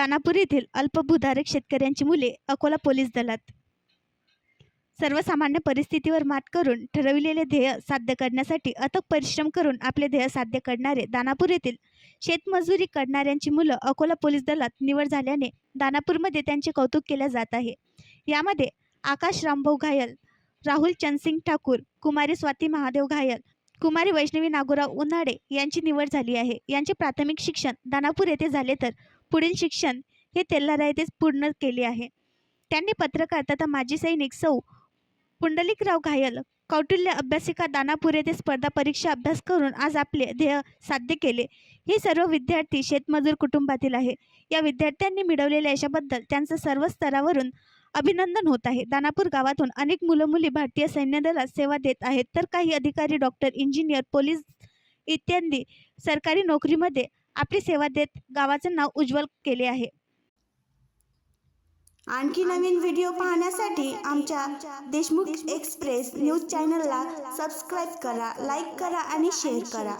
दानापूर येथील अल्पभूधारक शेतकऱ्यांची मुले अकोला पोलीस दलात। सर्वसामान्य परिस्थितीवर मात करून ठरविलेले ध्येय साध्य करण्यासाठी अथक परिश्रम करून आपले ध्येय साध्य करणारे दानापूर येथील शेतमजुरी करणाऱ्यांची मुलं अकोला पोलीस दलात निवड झाल्याने दानापूरमध्ये त्यांचे कौतुक केले जात आहे। यामध्ये आकाश रामभाऊ घायल, राहुल चंदसिंग ठाकूर, कुमारी स्वाती महादेव घायल, कुमारी वैष्णवी नागोराव उन्हाडे यांची निवड झाली आहे। यांचे प्राथमिक शिक्षण दानापूर येथे झाले तर पुढील शिक्षण हे तेल्हारा येथेच पूर्ण केले आहे। त्यांनी पत्रकार तथा माजी सैनिक सौ पुंडलिकराव घायल, कौटिल्य अभ्यासिका दानापूर येथे स्पर्धा परीक्षा अभ्यास करून आज आपले ध्येय साध्य केले। हे सर्व विद्यार्थी शेतमजूर कुटुंबातील आहे। या विद्यार्थ्यांनी मिळवलेल्या यशाबद्दल त्यांचं सर्व स्तरावरून अभिनंदन होत आहे। दानापूर गावातून अनेक मुलं-मुली भारतीय सैन्य दलात सेवा देत आहेत, तर काही अधिकारी, डॉक्टर, इंजिनियर, पोलीस इत्यादी सरकारी नोकरीमध्ये आपली सेवा देत गावाचं नाव उज्ज्वल केले आहे। आणखी नवीन व्हिडिओ पाहण्यासाठी आमच्या देशमुख एक्सप्रेस न्यूज चॅनलला सबस्क्राईब करा, लाईक करा आणि शेअर करा।